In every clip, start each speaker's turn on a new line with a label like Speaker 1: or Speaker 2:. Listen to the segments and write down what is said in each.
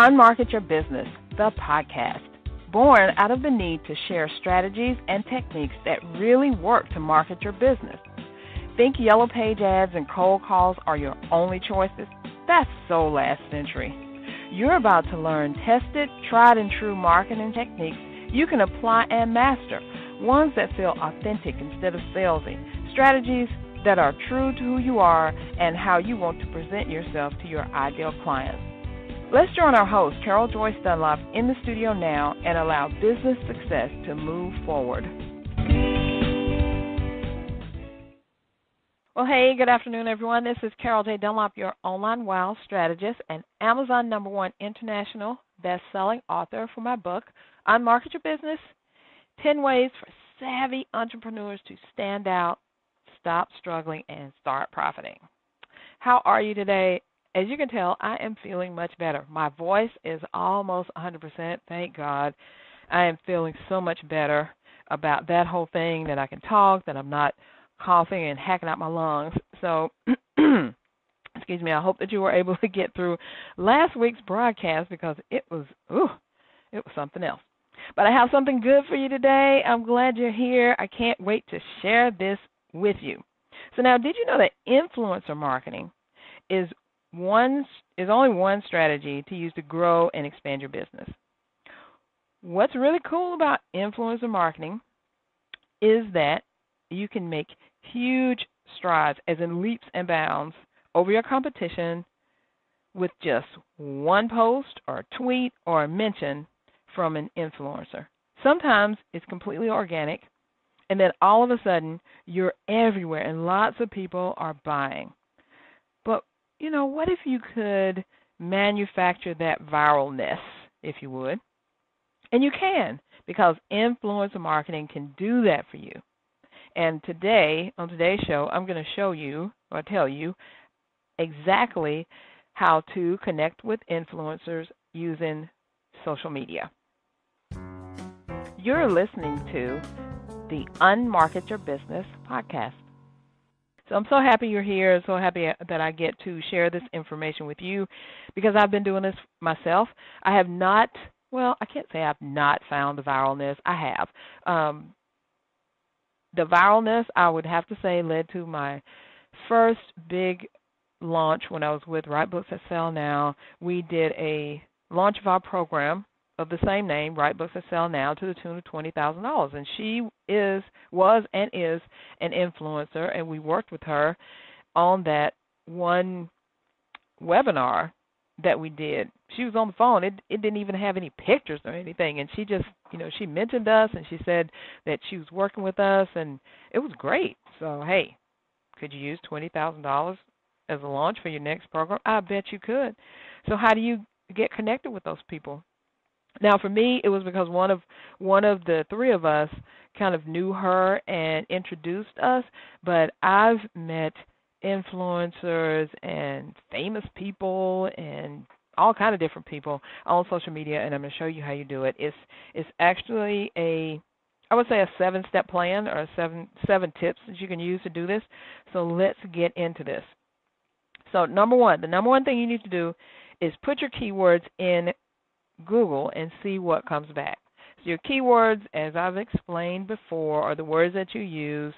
Speaker 1: Unmarket Your Business, the podcast, born out of the need to share strategies and techniques that really work to market your business. Think yellow page ads and cold calls are your only choices? That's so last century. You're about to learn tested, tried and true marketing techniques you can apply and master, ones that feel authentic instead of salesy, strategies that are true to who you are and how you want to present yourself to your ideal clients. Let's join our host, Carol Joyce Dunlop, in the studio now and allow business success to move forward. Well, hey, good afternoon, everyone. This is Carol J. Dunlop, your online wow strategist and Amazon #1 international best-selling author for my book, Unmarket Your Business, 10 Ways for Savvy Entrepreneurs to Stand Out, Stop Struggling, and Start Profiting. How are you today? As you can tell, I am feeling much better. My voice is almost 100%, thank God. I am feeling so much better about that whole thing, that I can talk, that I'm not coughing and hacking out my lungs. So, excuse me, I hope that you were able to get through last week's broadcast because it was something else. But I have something good for you today. I'm glad you're here. I can't wait to share this with you. So now, did you know that influencer marketing is only one strategy to use to grow and expand your business? What's really cool about influencer marketing is that you can make huge strides, as in leaps and bounds, over your competition with just one post or a tweet or a mention from an influencer. Sometimes it's completely organic, and then all of a sudden you're everywhere and lots of people are buying. But what if you could manufacture that viral-ness, if you would? And you can, because influencer marketing can do that for you. And today, on today's show, I'm going to show you, or tell you, exactly how to connect with influencers using social media. You're listening to the Unmarket Your Business podcast. So I'm so happy you're here, so happy that I get to share this information with you because I've been doing this myself. I have not, I can't say I've not found the viralness. I have. The viralness, I would have to say, led to my first big launch when I was with Write Books That Sell Now. We did a launch of our program of the same name, Write Books That Sell Now, to the tune of $20,000. And she was and is an influencer, and we worked with her on that one webinar that we did. She was on the phone. It didn't even have any pictures or anything, and she just, she mentioned us, and she said that she was working with us, and it was great. So, hey, could you use $20,000 as a launch for your next program? I bet you could. So how do you get connected with those people? Now, for me, it was because one of the three of us kind of knew her and introduced us, but I've met influencers and famous people and all kind of different people on social media, and I'm going to show you how you do it. It's actually I would say a 7-step plan, or seven tips that you can use to do this. So let's get into this. So the number one thing you need to do is put your keywords in Google and see what comes back. So your keywords, as I've explained before, are the words that you use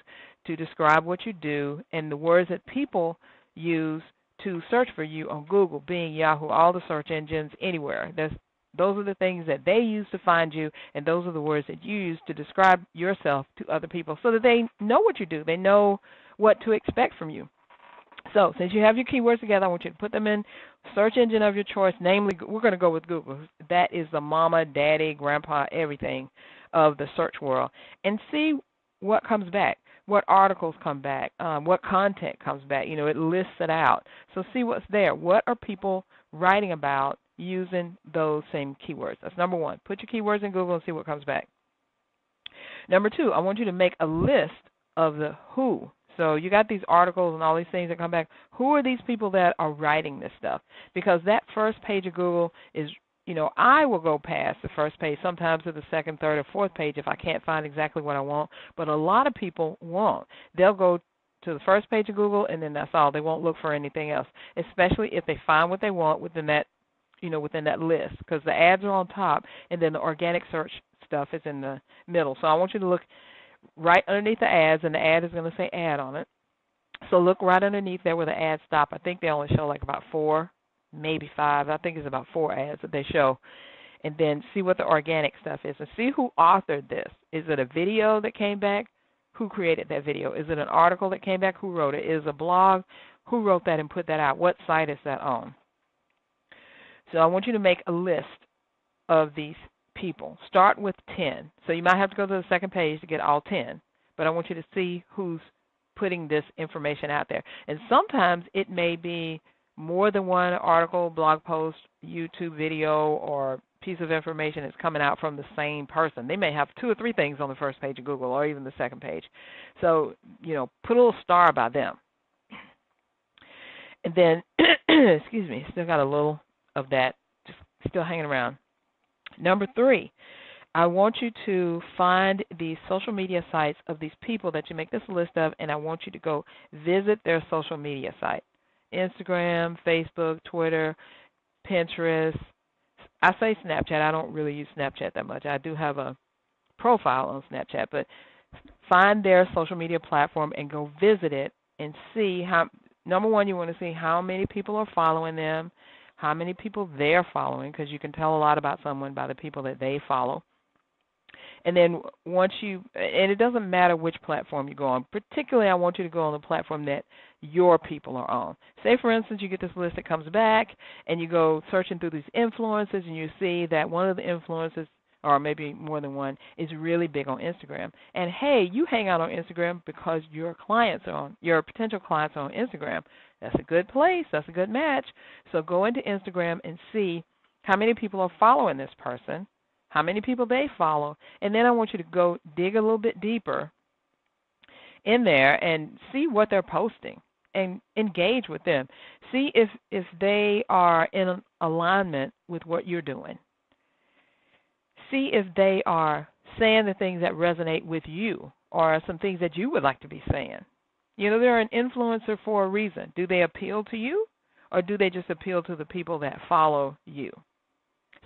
Speaker 1: to describe what you do, and the words that people use to search for you on Google, Bing, Yahoo, all the search engines, anywhere. Those are the things that they use to find you, and those are the words that you use to describe yourself to other people so that they know what you do. They know what to expect from you. So since you have your keywords together, I want you to put them in search engine of your choice. Namely, we're going to go with Google. That is the mama, daddy, grandpa, everything of the search world. And see what comes back, what articles come back, what content comes back. It lists it out. So see what's there. What are people writing about using those same keywords? That's number one. Put your keywords in Google and see what comes back. Number two, I want you to make a list of the who. So you got these articles and all these things that come back. Who are these people that are writing this stuff? Because that first page of Google is, I will go past the first page, sometimes to the second, third, or fourth page if I can't find exactly what I want. But a lot of people won't. They'll go to the first page of Google, and then that's all. They won't look for anything else, especially if they find what they want within that within that list, because the ads are on top and then the organic search stuff is in the middle. So I want you to look right underneath the ads, and the ad is going to say ad on it. So look right underneath there where the ads stop. I think they only show like about 4, maybe 5. I think it's about 4 ads that they show. And then see what the organic stuff is and see who authored this. Is it a video that came back? Who created that video? Is it an article that came back? Who wrote it? Is it a blog? Who wrote that and put that out? What site is that on? So I want you to make a list of these people. Start with 10. So you might have to go to the second page to get all 10, but I want you to see who's putting this information out there. And sometimes it may be more than one article, blog post, YouTube video, or piece of information that's coming out from the same person. They may have 2 or 3 things on the first page of Google or even the second page. So, put a little star by them. And then, excuse me, still got a little of that just still hanging around. Number 3, I want you to find the social media sites of these people that you make this list of, and I want you to go visit their social media site. Instagram, Facebook, Twitter, Pinterest. I say Snapchat. I don't really use Snapchat that much. I do have a profile on Snapchat, but find their social media platform and go visit it and see how, number one, you want to see how many people are following them, how many people they're following, because you can tell a lot about someone by the people that they follow. And then once and it doesn't matter which platform you go on. Particularly, I want you to go on the platform that your people are on. Say, for instance, you get this list that comes back, and you go searching through these influencers, and you see that one of the influencers, or maybe more than one, is really big on Instagram. And, hey, you hang out on Instagram because your potential clients are on Instagram. That's a good place. That's a good match. So go into Instagram and see how many people are following this person, how many people they follow, and then I want you to go dig a little bit deeper in there and see what they're posting and engage with them. See if they are in alignment with what you're doing. See if they are saying the things that resonate with you or some things that you would like to be saying. They're an influencer for a reason. Do they appeal to you, or do they just appeal to the people that follow you?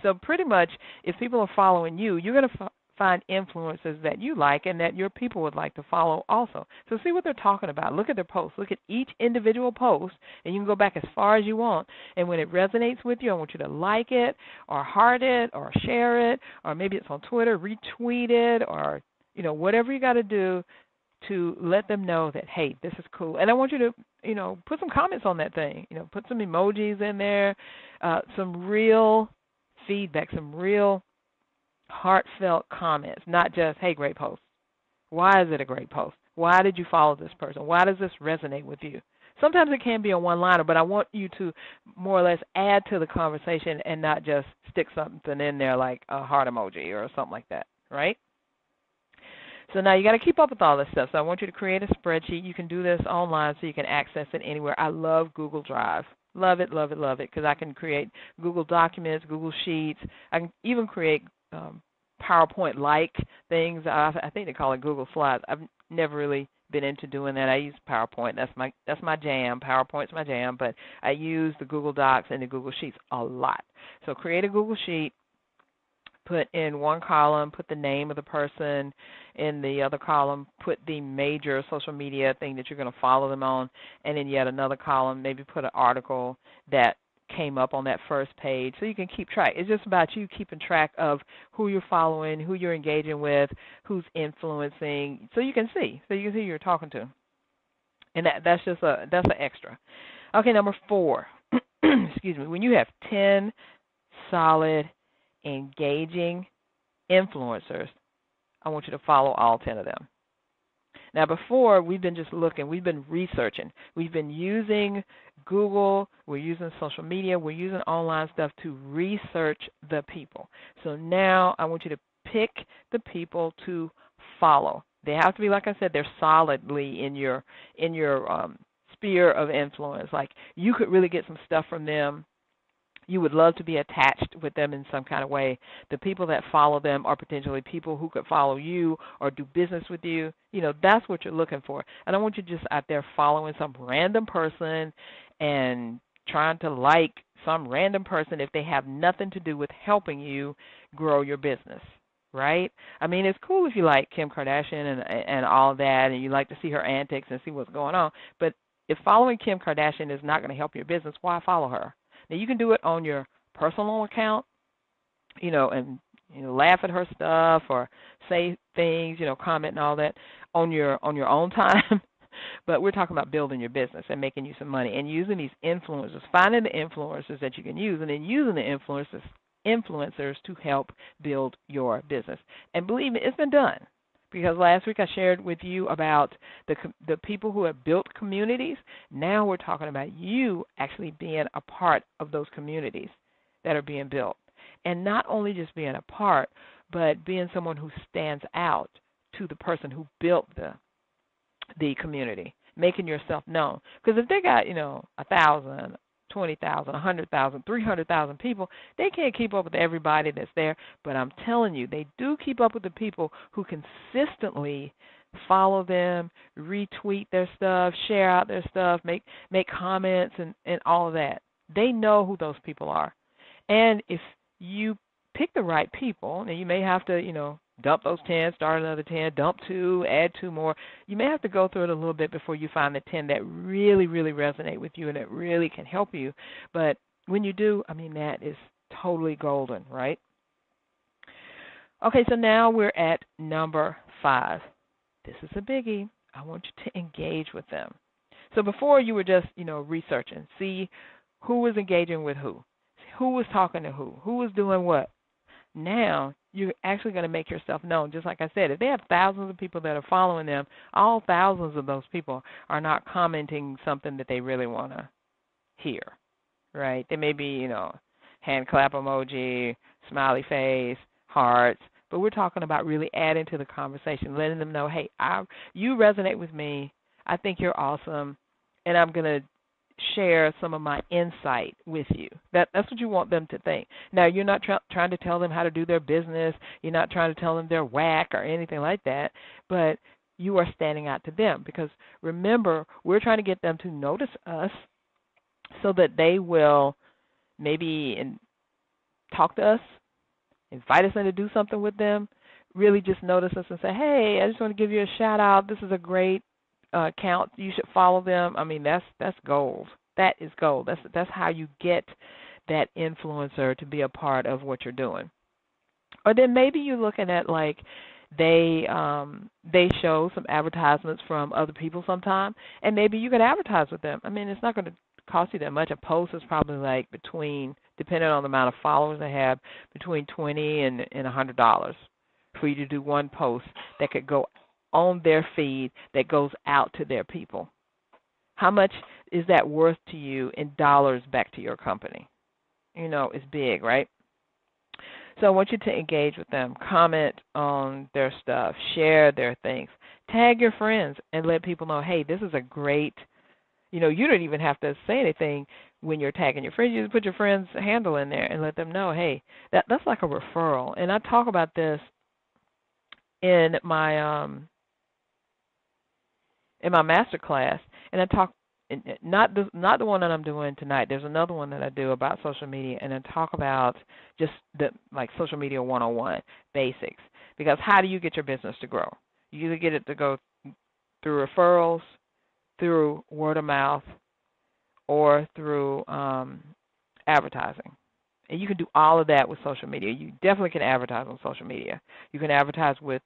Speaker 1: So pretty much, if people are following you, you're going to find influencers that you like and that your people would like to follow also. So see what they're talking about. Look at their posts. Look at each individual post, and you can go back as far as you want. And when it resonates with you, I want you to like it or heart it or share it, or maybe it's on Twitter, retweet it, or whatever you got to do to let them know that, hey, this is cool. And I want you to, put some comments on that thing. Put some emojis in there, some real feedback, some real heartfelt comments, not just, hey, great post. Why is it a great post? Why did you follow this person? Why does this resonate with you? Sometimes it can be a one-liner, but I want you to more or less add to the conversation and not just stick something in there like a heart emoji or something like that, right? So now you got to keep up with all this stuff. So I want you to create a spreadsheet. You can do this online so you can access it anywhere. I love Google Drive. Love it, love it, love it, because I can create Google Documents, Google Sheets. I can even create PowerPoint-like things. I think they call it Google Slides. I've never really been into doing that. I use PowerPoint. That's my jam. PowerPoint's my jam, but I use the Google Docs and the Google Sheets a lot. So create a Google Sheet. Put in one column, put the name of the person. In the other column, put the major social media thing that you're going to follow them on. And in yet another column, maybe put an article that came up on that first page so you can keep track. It's just about you keeping track of who you're following, who you're engaging with, who's influencing, so you can see who you're talking to. And that's an extra. Okay, number 4. Excuse me. When you have 10 solid engaging influencers, I want you to follow all 10 of them. Now, before, we've been just looking. We've been researching. We've been using Google. We're using social media. We're using online stuff to research the people. So now I want you to pick the people to follow. They have to be, like I said, they're solidly in your sphere of influence. Like, you could really get some stuff from them. You would love to be attached with them in some kind of way. The people that follow them are potentially people who could follow you or do business with you. That's what you're looking for. I don't want you just out there following some random person and trying to like some random person if they have nothing to do with helping you grow your business, right? I mean, it's cool if you like Kim Kardashian and all that, and you like to see her antics and see what's going on. But if following Kim Kardashian is not going to help your business, why follow her? Now, you can do it on your personal account, and laugh at her stuff or say things, comment and all that on your own time. But we're talking about building your business and making you some money and using these influencers, finding the influencers that you can use, and then using the influencers to help build your business. And believe me, it's been done. Because last week I shared with you about the people who have built communities. Now we're talking about you actually being a part of those communities that are being built. And not only just being a part, but being someone who stands out to the person who built the community, making yourself known. Because if they got, 1,000, 20,000, 100,000, 300,000 people, they can't keep up with everybody that's there. But I'm telling you, they do keep up with the people who consistently follow them, retweet their stuff, share out their stuff, make comments and all of that. They know who those people are. And if you pick the right people, and you may have to, dump those 10, start another 10, dump 2, add 2 more. You may have to go through it a little bit before you find the 10 that really, really resonate with you and that really can help you. But when you do, that is totally golden, right? Okay, so now we're at number 5. This is a biggie. I want you to engage with them. So before you were just, researching, see who was engaging with who was talking to who was doing what. Now you're actually going to make yourself known. Just like I said, if they have thousands of people that are following them, all thousands of those people are not commenting something that they really want to hear, right? They may be, hand clap emoji, smiley face, hearts, but we're talking about really adding to the conversation, letting them know, hey, you resonate with me. I think you're awesome, and I'm going to share some of my insight with you. That's what you want them to think. Now, you're not trying to tell them how to do their business. You're not trying to tell them they're whack or anything like that, but you are standing out to them because, remember, we're trying to get them to notice us so that they will maybe talk to us, invite us in to do something with them, really just notice us and say, hey, I just want to give you a shout-out. This is a great account. You should follow them. That's gold. That is gold. That's how you get that influencer to be a part of what you're doing. Or then maybe you're looking at they show some advertisements from other people sometime, and maybe you could advertise with them. It's not going to cost you that much. A post is probably between, depending on the amount of followers they have, between $20 and $100 for you to do one post that could go on their feed that goes out to their people. How much is that worth to you in dollars back to your company? It's big, right? So I want you to engage with them, comment on their stuff, share their things, tag your friends, and let people know, hey, this is a great, you don't even have to say anything when you're tagging your friends. You just put your friend's handle in there and let them know, hey, that's like a referral. And I talk about this in my master class, and I talk not the one that I'm doing tonight. There's another one that I do about social media, and I talk about just the social media 101 basics. Because how do you get your business to grow? You either get it to go through referrals, through word of mouth, or through advertising. And you can do all of that with social media. You definitely can advertise on social media. You can advertise with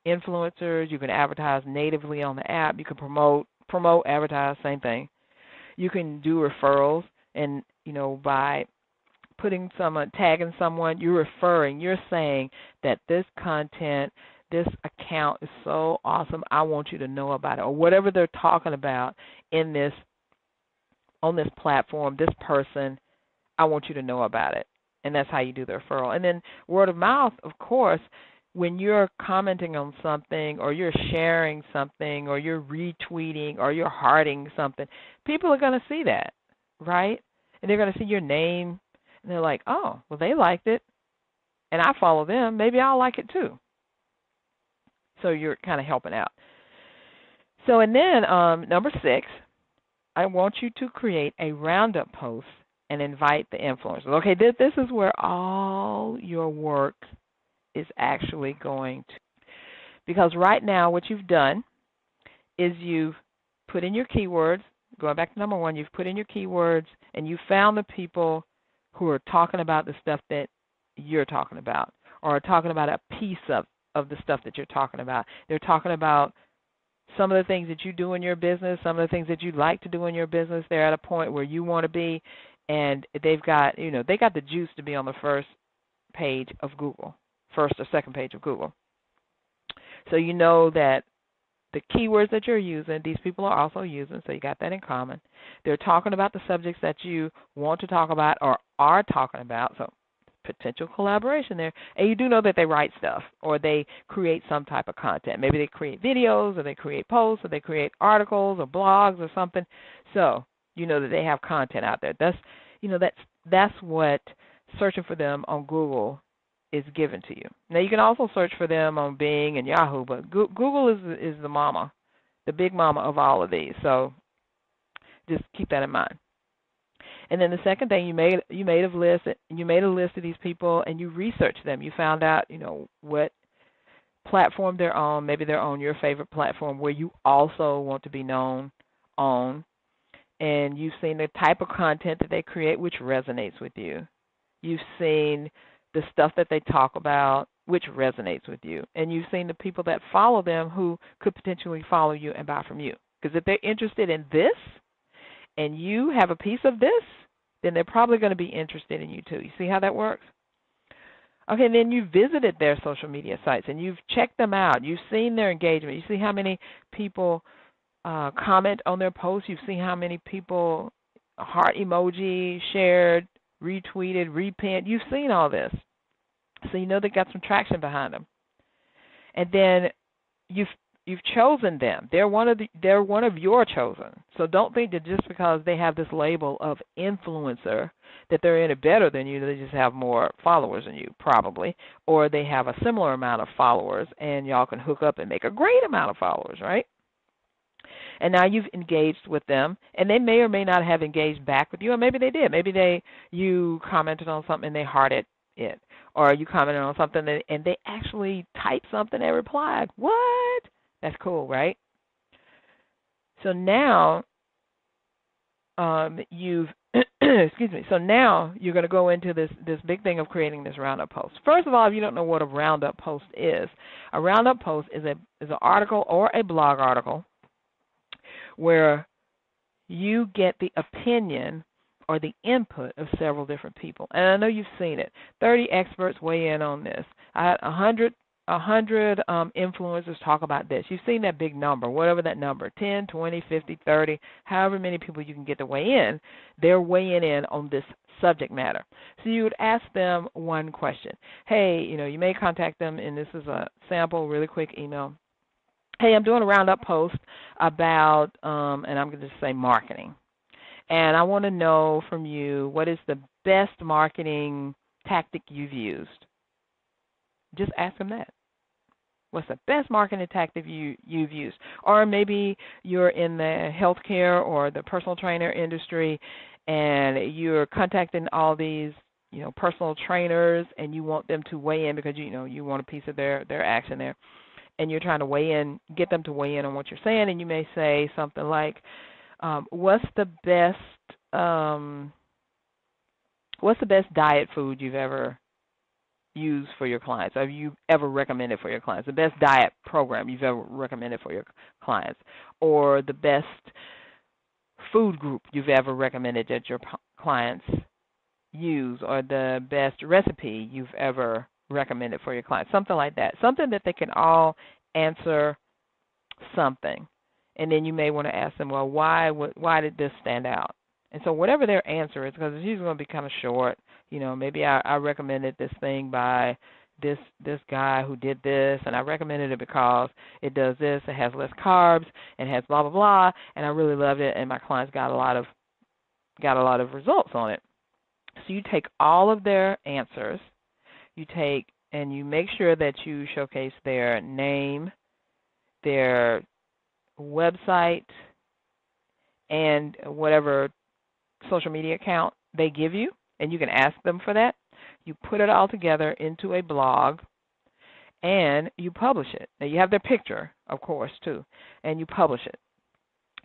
Speaker 1: influencers. You can advertise natively on the app. You can promote, advertise, same thing. You can do referrals, and by putting tagging someone, you're referring. You're saying that this content, this account is so awesome. I want you to know about it, or whatever they're talking about on this platform. This person, I want you to know about it, and that's how you do the referral. And then word of mouth, of course. When you're commenting on something, or you're sharing something, or you're retweeting, or you're hearting something, people are going to see that, right? And they're going to see your name, and they're like, oh, well, they liked it, and I follow them. Maybe I'll like it too. So you're kind of helping out. So, and then number 6, I want you to create a roundup post and invite the influencers. Okay, this is where all your work is actually going to. Because right now what you've done is you've put in your keywords. Going back to number one, you've put in your keywords and you found the people who are talking about the stuff that you're talking about, or are talking about a piece of the stuff that you're talking about. They're talking about some of the things that you do in your business, some of the things that you like to do in your business. They're at a point where you want to be, and they've got, they got the juice to be on the first page of Google, first or second page of Google. So you know that the keywords that you're using, these people are also using, so you got that in common. They're talking about the subjects that you want to talk about or are talking about, so potential collaboration there. And you do know that they write stuff or they create some type of content. Maybe they create videos or they create posts or they create articles or blogs or something. So you know that they have content out there. That's what searching for them on Google is given to you. Now you can also search for them on Bing and Yahoo, but Google is the mama, the big mama of all of these. So just keep that in mind. And then the second thing, you made a list. You made a list of these people, and you researched them. You found out, what platform they're on. Maybe they're on your favorite platform where you also want to be known on. And you've seen the type of content that they create, which resonates with you. You've seen the stuff that they talk about, which resonates with you. And you've seen the people that follow them who could potentially follow you and buy from you. Because if they're interested in this, and you have a piece of this, then they're probably going to be interested in you too. You see how that works? Okay, then you visited their social media sites and you've checked them out. You've seen their engagement. You see how many people comment on their posts. You've seen how many people heart emoji, shared, retweeted, repinned. You've seen all this. So you know they got some traction behind them. And then you've chosen them. They're one of your chosen. So don't think that just because they have this label of influencer that they're any better than you. They just have more followers than you, probably, or they have a similar amount of followers, and y'all can hook up and make a great amount of followers, right? And now you've engaged with them, and they may or may not have engaged back with you, or maybe they did. Maybe you commented on something and they hearted it, or you commented on something and they actually typed something and replied. What? That's cool, right? So now you've excuse me. So now you're going to go into this big thing of creating this roundup post. First of all, if you don't know what a roundup post is, a roundup post is an article or a blog article where you get the opinion or the input of several different people. And I know you've seen it. 30 experts weigh in on this. I had 100 influencers talk about this. You've seen that big number, whatever that number, 10, 20, 50, 30, however many people you can get to weigh in, they're weighing in on this subject matter. So you would ask them one question. Hey, you may contact them, and this is a sample, really quick email. Hey, I'm doing a roundup post about, and I'm going to just say marketing. And I want to know from you, what is the best marketing tactic you've used? Just ask them that. What's the best marketing tactic you've used? Or maybe you're in the healthcare or the personal trainer industry, and you're contacting all these, personal trainers, and you want them to weigh in because you want a piece of their action there, and you're trying to weigh in, get them to weigh in on what you're saying, and you may say something like, "What's the best diet food you've ever use for your clients? Have you ever recommended for your clients? The best diet program you've ever recommended for your clients, or the best food group you've ever recommended that your clients use, or the best recipe you've ever recommended for your clients?" Something like that. Something that they can all answer something. And then you may want to ask them, well, why did this stand out? And so whatever their answer is, because it's usually going to be kind of short, maybe I recommended this thing by this guy who did this, and I recommended it because it does this, it has less carbs, and has blah, blah, blah, and I really loved it, and my clients got a lot of results on it. So you take all of their answers, and you make sure that you showcase their name, their website, and whatever social media account they give you, and you can ask them for that. You put it all together into a blog, and you publish it. Now, you have their picture, of course, too, and you publish it.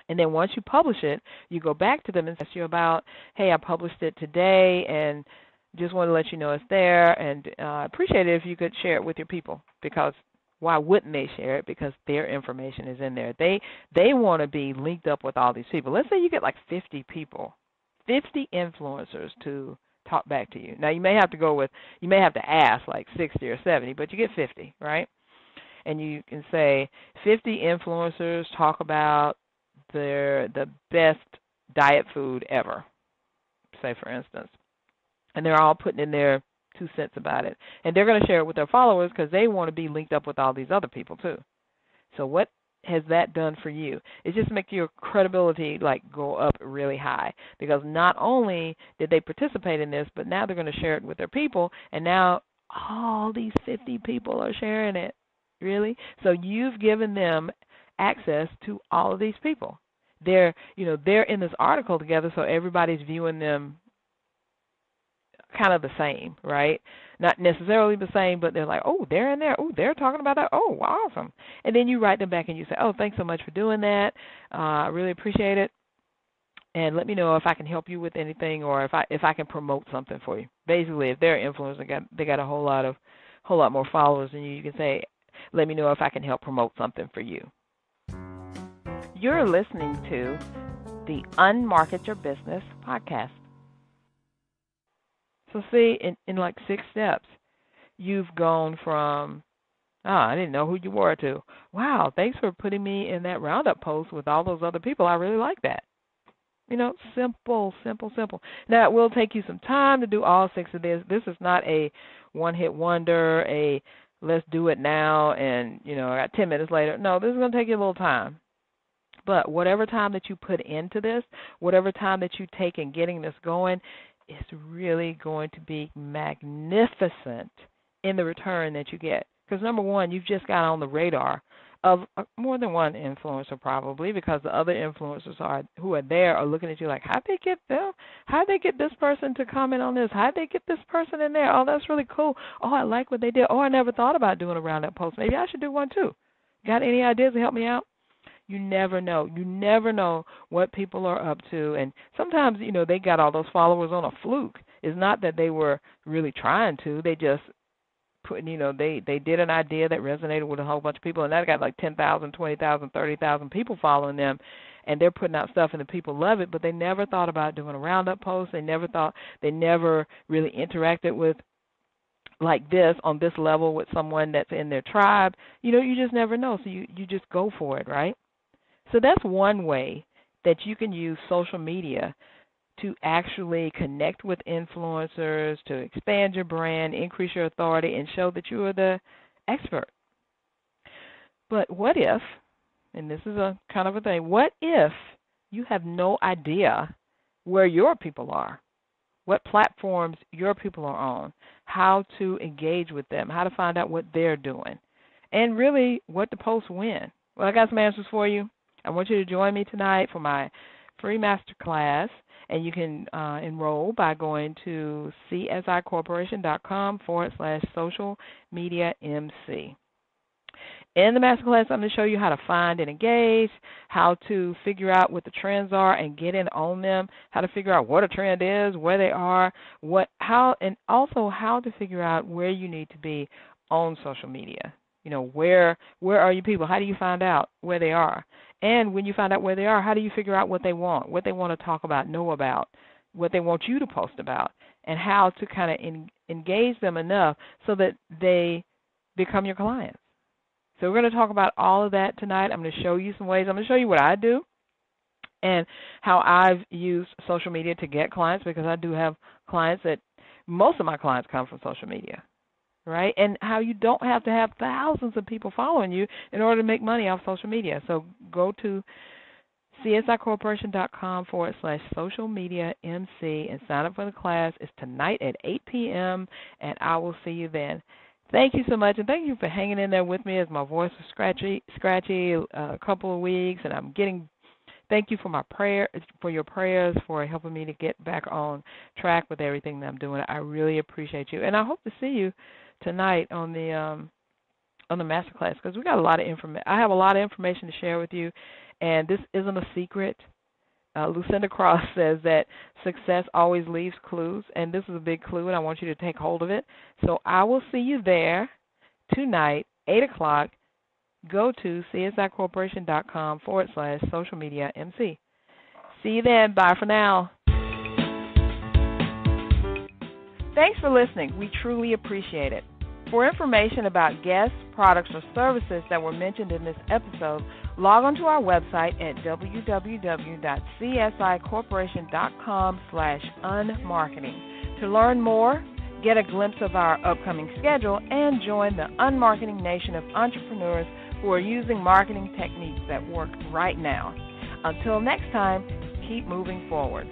Speaker 1: And then once you publish it, you go back to them and ask you about, hey, I published it today, and just want to let you know it's there, and I appreciate it if you could share it with your people, because why wouldn't they share it? Because their information is in there. They want to be linked up with all these people. Let's say you get like 50 people, 50 influencers to talk back to you. Now, you may have to ask like 60 or 70, but you get 50, right? And you can say 50 influencers talk about the best diet food ever, say for instance. And they're all putting in their 2 cents about it. And they're going to share it with their followers because they want to be linked up with all these other people too. So what has that done for you? It just makes your credibility like go up really high, because not only did they participate in this, but now they're going to share it with their people, and now all these 50 people are sharing it. Really? So you've given them access to all of these people. They're in this article together, so everybody's viewing them kind of the same, right? Not necessarily the same, but they're like, oh, they're in there. Oh, they're talking about that. Oh, awesome. And then you write them back and you say, oh, thanks so much for doing that. I really appreciate it. And let me know if I can help you with anything, or if I can promote something for you. Basically, if they're influencers, they got a whole lot more followers than you. You can say, let me know if I can help promote something for you. You're listening to the Unmarket Your Business podcast. So see, in like 6 steps, you've gone from, I didn't know who you were, to, wow, thanks for putting me in that roundup post with all those other people. I really like that. Simple, simple, simple. Now, it will take you some time to do all 6 of this. This is not a one-hit wonder, a let's do it now, and, I got 10 minutes later. No, this is going to take you a little time. But whatever time that you put into this, whatever time that you take in getting this going, is really going to be magnificent in the return that you get. Because number one, you've just got on the radar of more than one influencer probably, because the other influencers who are there are looking at you like, how'd they get them? How'd they get this person to comment on this? How'd they get this person in there? Oh, that's really cool. Oh, I like what they did. Oh, I never thought about doing a roundup post. Maybe I should do one too. Got any ideas to help me out? You never know. You never know what people are up to. And sometimes, they got all those followers on a fluke. It's not that they were really trying to. They just put, they did an idea that resonated with a whole bunch of people, and that got like 10,000, 20,000, 30,000 people following them, and they're putting out stuff and the people love it, but they never thought about doing a roundup post. They never really interacted with like this on this level with someone that's in their tribe. You just never know. So you just go for it, right? So that's one way that you can use social media to actually connect with influencers, to expand your brand, increase your authority, and show that you are the expert. But what if, and this is a kind of a thing, what if you have no idea where your people are, what platforms your people are on, how to engage with them, how to find out what they're doing, and really what to post when? Well, I got some answers for you. I want you to join me tonight for my free masterclass, and you can enroll by going to csicorporation.com/social media MC. In the masterclass, I'm going to show you how to find and engage, how to figure out what the trends are and get in on them, how to figure out what a trend is, where they are, and also how to figure out where you need to be on social media. Where are your people? How do you find out where they are? And when you find out where they are, how do you figure out what they want to talk about, know about, what they want you to post about, and how to kind of engage them enough so that they become your clients. So we're going to talk about all of that tonight. I'm going to show you some ways. I'm going to show you what I do and how I've used social media to get clients, because I do have clients most of my clients come from social media. Right? And how you don't have to have thousands of people following you in order to make money off social media. So go to csicorporation.com/social media MC and sign up for the class. It's tonight at 8 p.m., and I will see you then. Thank you so much, and thank you for hanging in there with me as my voice was scratchy a couple of weeks, and I'm getting Thank you for your prayers, for helping me to get back on track with everything that I'm doing. I really appreciate you, and I hope to see you tonight on the masterclass, because we got a lot of information. I have a lot of information to share with you, and this isn't a secret. Lucinda Cross says that success always leaves clues, and this is a big clue, and I want you to take hold of it. So I will see you there tonight, 8 o'clock. Go to csicorporation.com/social-media-MC. See you then. Bye for now. Thanks for listening. We truly appreciate it. For information about guests, products, or services that were mentioned in this episode, log on to our website at www.csicorporation.com/unmarketing. To learn more, get a glimpse of our upcoming schedule, and join the unmarketing nation of entrepreneurs who are using marketing techniques that work right now. Until next time, keep moving forward.